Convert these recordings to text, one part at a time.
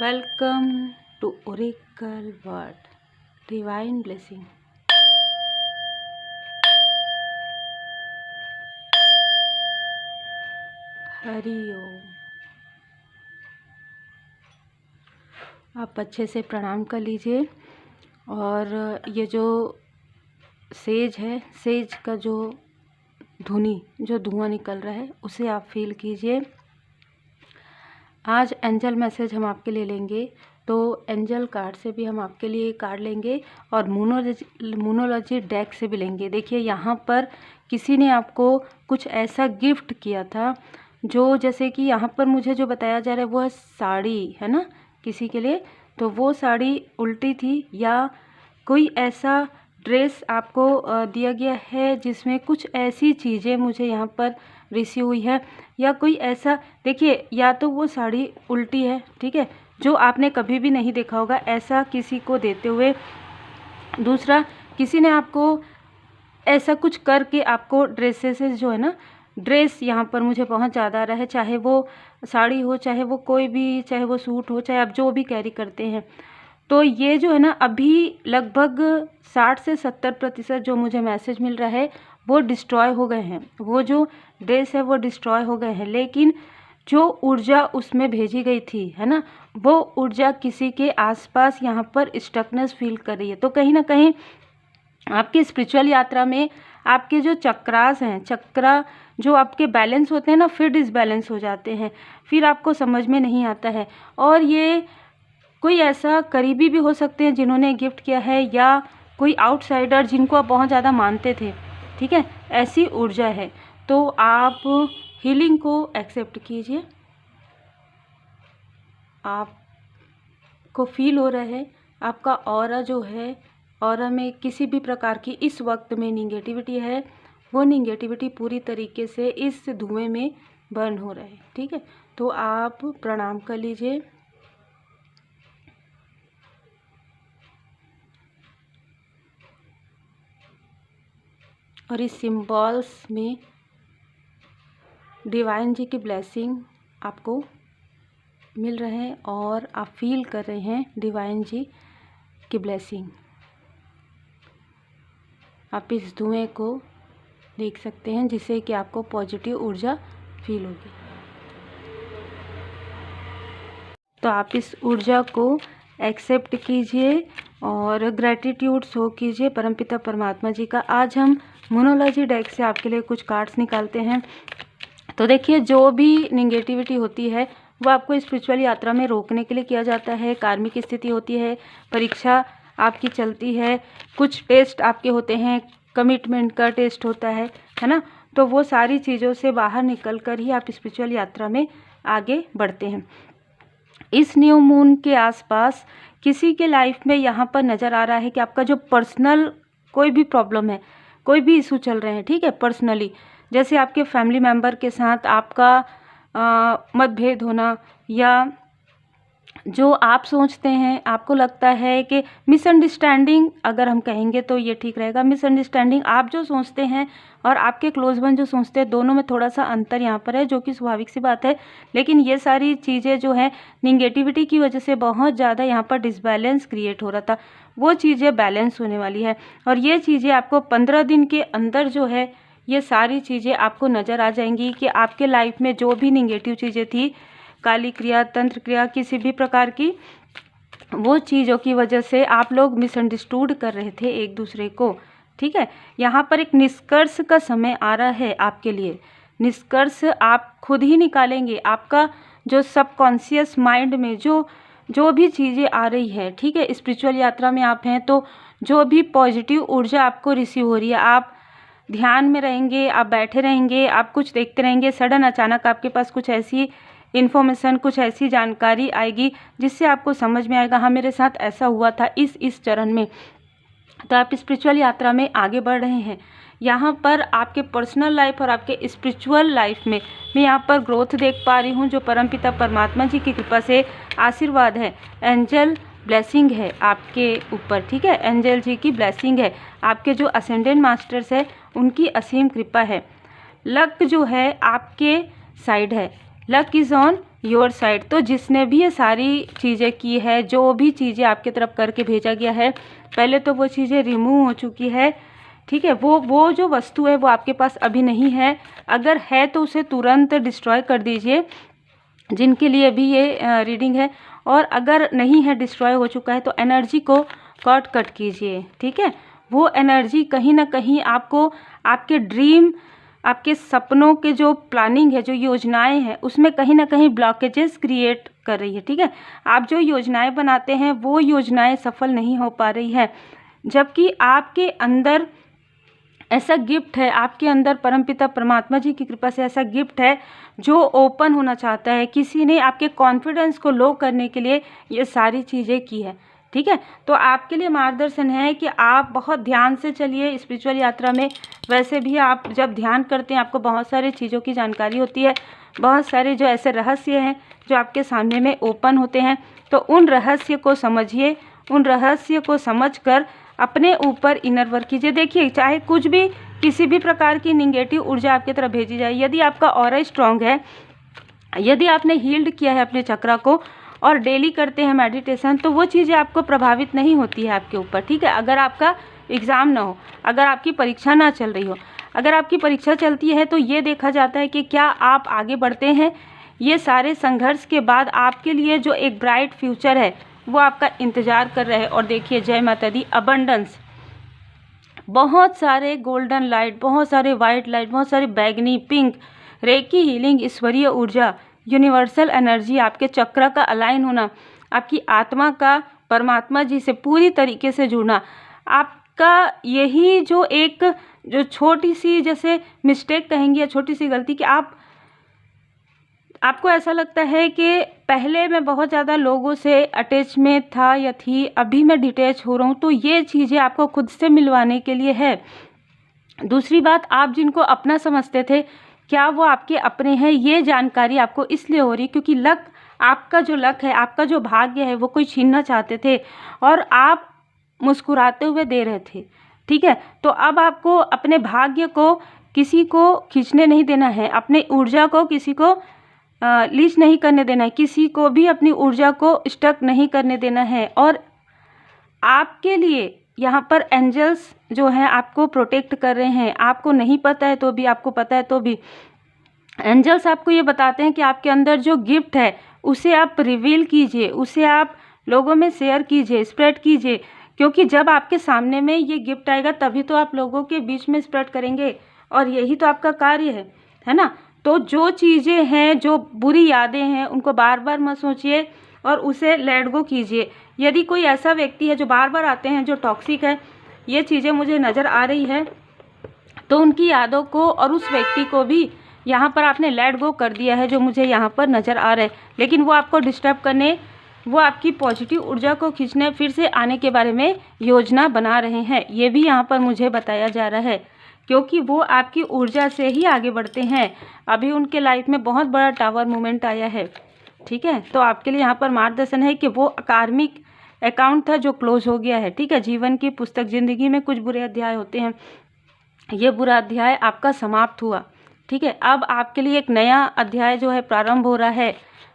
Welcome to Oracle Word. Divine Blessing. Hari ओम। आप अच्छे से प्रणाम कर लीजिए और ये जो सेज है, सेज का जो धुआं निकल रहा है उसे आप फील कीजिए। आज एंजल मैसेज हम आपके लिए लेंगे, तो एंजल कार्ड से भी हम आपके लिए कार्ड लेंगे और मूनोलॉजी डेक से भी लेंगे। देखिए यहाँ पर किसी ने आपको कुछ ऐसा गिफ्ट किया था जो, जैसे कि यहाँ पर मुझे जो बताया जा रहा है वो है साड़ी, है ना, किसी के लिए। तो वो साड़ी उल्टी थी या कोई ऐसा ड्रेस आपको दिया गया है जिसमें कुछ ऐसी चीज़ें मुझे यहाँ पर रिसीव हुई है, या कोई ऐसा, देखिए या तो वो साड़ी उल्टी है, ठीक है, जो आपने कभी भी नहीं देखा होगा ऐसा किसी को देते हुए। दूसरा, किसी ने आपको ऐसा कुछ करके आपको ड्रेसेस जो है ना, ड्रेस यहाँ पर मुझे बहुत ज़्यादा आ रहा है, चाहे वो साड़ी हो, चाहे वो कोई भी, चाहे वो सूट हो, चाहे आप जो भी कैरी करते हैं। तो ये जो है ना, अभी लगभग 60 से 70% जो मुझे मैसेज मिल रहा है वो डिस्ट्रॉय हो गए हैं। वो जो ड्रेस है वो डिस्ट्रॉय हो गए हैं, लेकिन जो ऊर्जा उसमें भेजी गई थी, है ना, वो ऊर्जा किसी के आसपास यहाँ पर स्टकनेस फील कर रही है। तो कहीं ना कहीं आपकी स्पिरिचुअल यात्रा में आपके जो चक्रास हैं, चक्रा जो आपके बैलेंस होते हैं ना, फिर डिसबैलेंस हो जाते हैं, फिर आपको समझ में नहीं आता है। और ये कोई ऐसा करीबी भी हो सकते हैं जिन्होंने गिफ्ट किया है, या कोई आउटसाइडर जिनको आप बहुत ज़्यादा मानते थे, ठीक है, ऐसी ऊर्जा है। तो आप हीलिंग को एक्सेप्ट कीजिए। आपको फील हो रहा है आपका ऑरा जो है, ऑरा में किसी भी प्रकार की इस वक्त में निगेटिविटी है, वो निगेटिविटी पूरी तरीके से इस धुएं में बर्न हो रहा है, ठीक है। तो आप प्रणाम कर लीजिए। और इस सिंबल्स में डिवाइन जी की ब्लेसिंग आपको मिल रहे हैं और आप फील कर रहे हैं डिवाइन जी की ब्लेसिंग। आप इस धुएं को देख सकते हैं जिससे कि आपको पॉजिटिव ऊर्जा फील होगी। तो आप इस ऊर्जा को एक्सेप्ट कीजिए और ग्रैटिट्यूड शो कीजिए परमपिता परमात्मा जी का। आज हम मोनोलॉजी डेक से आपके लिए कुछ कार्ड्स निकालते हैं। तो देखिए, जो भी निगेटिविटी होती है वो आपको स्पिरिचुअल यात्रा में रोकने के लिए किया जाता है। कार्मिक स्थिति होती है, परीक्षा आपकी चलती है, कुछ टेस्ट आपके होते हैं, कमिटमेंट का टेस्ट होता है ना। तो वो सारी चीज़ों से बाहर निकल कर ही आप स्पिरिचुअल यात्रा में आगे बढ़ते हैं। इस न्यू मून के आसपास किसी के लाइफ में यहाँ पर नज़र आ रहा है कि आपका जो पर्सनल कोई भी प्रॉब्लम है, कोई भी इशू चल रहे हैं, ठीक है, पर्सनली, जैसे आपके फैमिली मेम्बर के साथ आपका मतभेद होना, या जो आप सोचते हैं, आपको लगता है कि मिसअंडरस्टैंडिंग, अगर हम कहेंगे तो ये ठीक रहेगा, मिसअंडरस्टैंडिंग, आप जो सोचते हैं और आपके क्लोज वन जो सोचते हैं, दोनों में थोड़ा सा अंतर यहाँ पर है, जो कि स्वाभाविक सी बात है। लेकिन ये सारी चीज़ें जो है निगेटिविटी की वजह से बहुत ज़्यादा यहाँ पर डिसबैलेंस क्रिएट हो रहा था, वो चीज़ें बैलेंस होने वाली है। और ये चीज़ें आपको 15 दिन के अंदर जो है, ये सारी चीज़ें आपको नज़र आ जाएंगी कि आपके लाइफ में जो भी निगेटिव चीज़ें थी, काली क्रिया, तंत्र क्रिया, किसी भी प्रकार की, वो चीज़ों की वजह से आप लोग मिसअंडरस्टूड कर रहे थे एक दूसरे को, ठीक है। यहाँ पर एक निष्कर्ष का समय आ रहा है आपके लिए। निष्कर्ष आप खुद ही निकालेंगे। आपका जो सबकॉन्शियस माइंड में जो भी चीज़ें आ रही है, ठीक है, स्पिरिचुअल यात्रा में आप हैं, तो जो भी पॉजिटिव ऊर्जा आपको रिसीव हो रही है, आप ध्यान में रहेंगे, आप बैठे रहेंगे, आप कुछ देखते रहेंगे, सडन अचानक आपके पास कुछ ऐसी इन्फॉर्मेशन, कुछ ऐसी जानकारी आएगी जिससे आपको समझ में आएगा, हाँ मेरे साथ ऐसा हुआ था इस चरण में। तो आप स्पिरिचुअल यात्रा में आगे बढ़ रहे हैं। यहाँ पर आपके पर्सनल लाइफ और आपके स्पिरिचुअल लाइफ में मैं यहाँ पर ग्रोथ देख पा रही हूँ, जो परमपिता परमात्मा जी की कृपा से आशीर्वाद है, एंजल ब्लेसिंग है आपके ऊपर, ठीक है, एंजल जी की ब्लेसिंग है, आपके जो असेंडेंट मास्टर्स है उनकी असीम कृपा है। लक जो है आपके साइड है, luck is on your side. तो जिसने भी ये सारी चीज़ें की है, जो भी चीज़ें आपकी तरफ करके भेजा गया है, पहले तो वो चीज़ें रिमूव हो चुकी है, ठीक है। वो जो वस्तु है वो आपके पास अभी नहीं है। अगर है तो उसे तुरंत डिस्ट्रॉय कर दीजिए, जिनके लिए भी ये रीडिंग है। और अगर नहीं है, डिस्ट्रॉय हो चुका है, तो एनर्जी को कट कीजिए, ठीक है। वो एनर्जी कहीं ना कहीं आपको आपके ड्रीम, आपके सपनों के जो प्लानिंग है, जो योजनाएं हैं, उसमें कहीं ना कहीं ब्लॉकेजेस क्रिएट कर रही है, ठीक है। आप जो योजनाएं बनाते हैं वो योजनाएं सफल नहीं हो पा रही है, जबकि आपके अंदर ऐसा गिफ्ट है, आपके अंदर परमपिता परमात्मा जी की कृपा से ऐसा गिफ्ट है जो ओपन होना चाहता है। किसी ने आपके कॉन्फिडेंस को लो करने के लिए ये सारी चीज़ें की है, ठीक है। तो आपके लिए मार्गदर्शन है कि आप बहुत ध्यान से चलिए स्पिरिचुअल यात्रा में। वैसे भी आप जब ध्यान करते हैं आपको बहुत सारी चीज़ों की जानकारी होती है, बहुत सारे जो ऐसे रहस्य हैं जो आपके सामने में ओपन होते हैं। तो उन रहस्य को समझिए, उन रहस्य को समझकर अपने ऊपर इनर वर्क कीजिए। देखिए, चाहे कुछ भी, किसी भी प्रकार की निगेटिव ऊर्जा आपकी तरफ भेजी जाए, यदि आपका ऑरा स्ट्रांग है, यदि आपने हील्ड किया है अपने चक्रा को और डेली करते हैं मेडिटेशन, तो वो चीज़ें आपको प्रभावित नहीं होती है आपके ऊपर, ठीक है। अगर आपका एग्ज़ाम ना हो, अगर आपकी परीक्षा ना चल रही हो, अगर आपकी परीक्षा चलती है, तो ये देखा जाता है कि क्या आप आगे बढ़ते हैं। ये सारे संघर्ष के बाद आपके लिए जो एक ब्राइट फ्यूचर है वो आपका इंतज़ार कर रहा है। और देखिए, जय माता दी, अबंडेंस, बहुत सारे गोल्डन लाइट, बहुत सारे वाइट लाइट, बहुत सारे बैगनी, पिंक, रेकी हीलिंग, ईश्वरीय ऊर्जा, यूनिवर्सल एनर्जी, आपके चक्र का अलाइन होना, आपकी आत्मा का परमात्मा जी से पूरी तरीके से जुड़ना, आपका यही जो एक जो छोटी सी जैसे मिस्टेक कहेंगे या छोटी सी गलती कि आपको ऐसा लगता है कि पहले मैं बहुत ज़्यादा लोगों से अटैच में था या थी, अभी मैं डिटैच हो रहा हूँ, तो ये चीज़ें आपको खुद से मिलवाने के लिए है। दूसरी बात, आप जिनको अपना समझते थे, क्या वो आपके अपने हैं, ये जानकारी आपको इसलिए हो रही क्योंकि लक, आपका जो लक है, आपका जो भाग्य है, वो कोई छीनना चाहते थे और आप मुस्कुराते हुए दे रहे थे, ठीक है। तो अब आपको अपने भाग्य को किसी को खींचने नहीं देना है, अपने ऊर्जा को किसी को लीच नहीं करने देना है, किसी को भी अपनी ऊर्जा को स्टक नहीं करने देना है। और आपके लिए यहाँ पर एंजल्स जो हैं आपको प्रोटेक्ट कर रहे हैं। आपको नहीं पता है तो भी, आपको पता है तो भी, एंजल्स आपको ये बताते हैं कि आपके अंदर जो गिफ्ट है उसे आप रिवील कीजिए, उसे आप लोगों में शेयर कीजिए, स्प्रेड कीजिए, क्योंकि जब आपके सामने में ये गिफ्ट आएगा तभी तो आप लोगों के बीच में स्प्रेड करेंगे, और यही तो आपका कार्य है ना। तो जो चीज़ें हैं, जो बुरी यादें हैं, उनको बार बार मत सोचिए और उसे लेट गो कीजिए। यदि कोई ऐसा व्यक्ति है जो बार बार आते हैं, जो टॉक्सिक है, ये चीज़ें मुझे नज़र आ रही है, तो उनकी यादों को और उस व्यक्ति को भी यहाँ पर आपने लेट गो कर दिया है, जो मुझे यहाँ पर नज़र आ रहा है। लेकिन वो आपको डिस्टर्ब करने, वो आपकी पॉजिटिव ऊर्जा को खींचने, फिर से आने के बारे में योजना बना रहे हैं, ये भी यहाँ पर मुझे बताया जा रहा है, क्योंकि वो आपकी ऊर्जा से ही आगे बढ़ते हैं। अभी उनके लाइफ में बहुत बड़ा टावर मूवमेंट आया है, ठीक है। तो आपके लिए यहाँ पर मार्गदर्शन है कि वो कार्मिक अकाउंट था जो क्लोज हो गया है, ठीक है। जीवन की पुस्तक, ज़िंदगी में कुछ बुरे अध्याय होते हैं, ये बुरा अध्याय आपका समाप्त हुआ, ठीक है। अब आपके लिए एक नया अध्याय जो है प्रारंभ हो रहा है।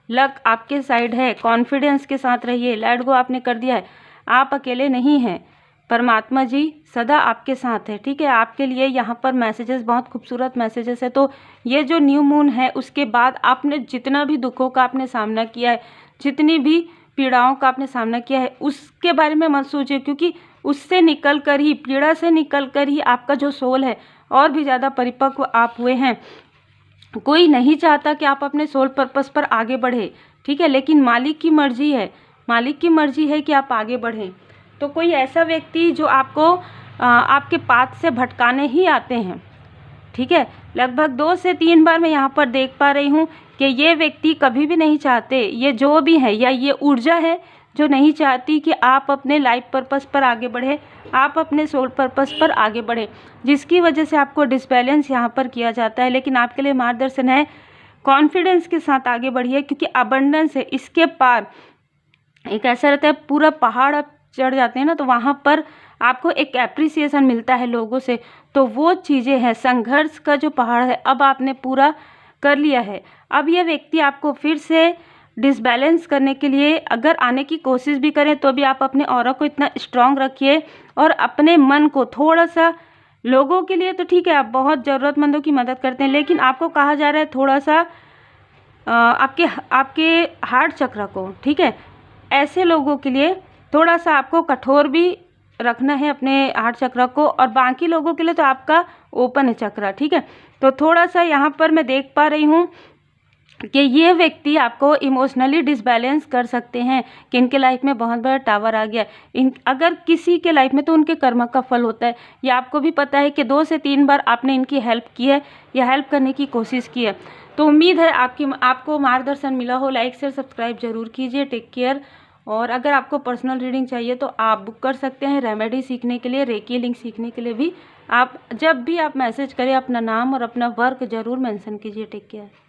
लक आपके साइड है, कॉन्फिडेंस के साथ रहिए। लेट गो आपने कर दिया है, आप अकेले नहीं हैं, परमात्मा जी सदा आपके साथ है, ठीक है। आपके लिए यहाँ पर मैसेजेस, बहुत खूबसूरत मैसेजेस है। तो ये जो न्यू मून है, उसके बाद आपने जितना भी दुखों का आपने सामना किया है, जितनी भी पीड़ाओं का आपने सामना किया है, उसके बारे में मत सोचिए, क्योंकि उससे निकल कर ही, पीड़ा से निकल कर ही आपका जो सोल है और भी ज़्यादा परिपक्व आप हुए हैं। कोई नहीं चाहता कि आप अपने सोल पर्पस पर आगे बढ़े, ठीक है, लेकिन मालिक की मर्जी है, मालिक की मर्जी है कि आप आगे बढ़ें। तो कोई ऐसा व्यक्ति जो आपको आपके पाथ से भटकाने ही आते हैं, ठीक है, लगभग 2 से 3 बार मैं यहाँ पर देख पा रही हूँ कि ये व्यक्ति कभी भी नहीं चाहते, ये जो भी है या ये ऊर्जा है जो नहीं चाहती कि आप अपने लाइफ पर्पस पर आगे बढ़े, आप अपने सोल पर्पस पर आगे बढ़े, जिसकी वजह से आपको डिसबैलेंस यहाँ पर किया जाता है। लेकिन आपके लिए मार्गदर्शन है, कॉन्फिडेंस के साथ आगे बढ़िए, क्योंकि अबंडेंस है। इसके पार एक ऐसा रहता है, पूरा पहाड़ आप चढ़ जाते हैं ना, तो वहाँ पर आपको एक एप्रिसिएशन मिलता है लोगों से। तो वो चीज़ें हैं, संघर्ष का जो पहाड़ है अब आपने पूरा कर लिया है। अब यह व्यक्ति आपको फिर से डिसबैलेंस करने के लिए अगर आने की कोशिश भी करें तो भी आप अपने ऑरा को इतना स्ट्रांग रखिए और अपने मन को थोड़ा सा, लोगों के लिए तो ठीक है आप बहुत ज़रूरतमंदों की मदद करते हैं, लेकिन आपको कहा जा रहा है थोड़ा सा आपके हार्ट चक्र को, ठीक है, ऐसे लोगों के लिए थोड़ा सा आपको कठोर भी रखना है अपने हार्ट चक्र को, और बाकी लोगों के लिए तो आपका ओपन है चक्र, ठीक है। तो थोड़ा सा यहाँ पर मैं देख पा रही हूँ कि ये व्यक्ति आपको इमोशनली डिसबैलेंस कर सकते हैं, कि इनके लाइफ में बहुत बड़ा टावर आ गया। अगर किसी के लाइफ में तो उनके कर्म का फल होता है। ये आपको भी पता है कि 2 से 3 बार आपने इनकी हेल्प की है या हेल्प करने की कोशिश की है। तो उम्मीद है आपको मार्गदर्शन मिला हो। लाइक शेयर सब्सक्राइब जरूर कीजिए। Take care. और अगर आपको पर्सनल रीडिंग चाहिए तो आप बुक कर सकते हैं। रेमेडी सीखने के लिए, रेकी लिंक सीखने के लिए भी आप जब भी आप मैसेज करें अपना नाम और अपना वर्क ज़रूर मेंशन कीजिए। Take care.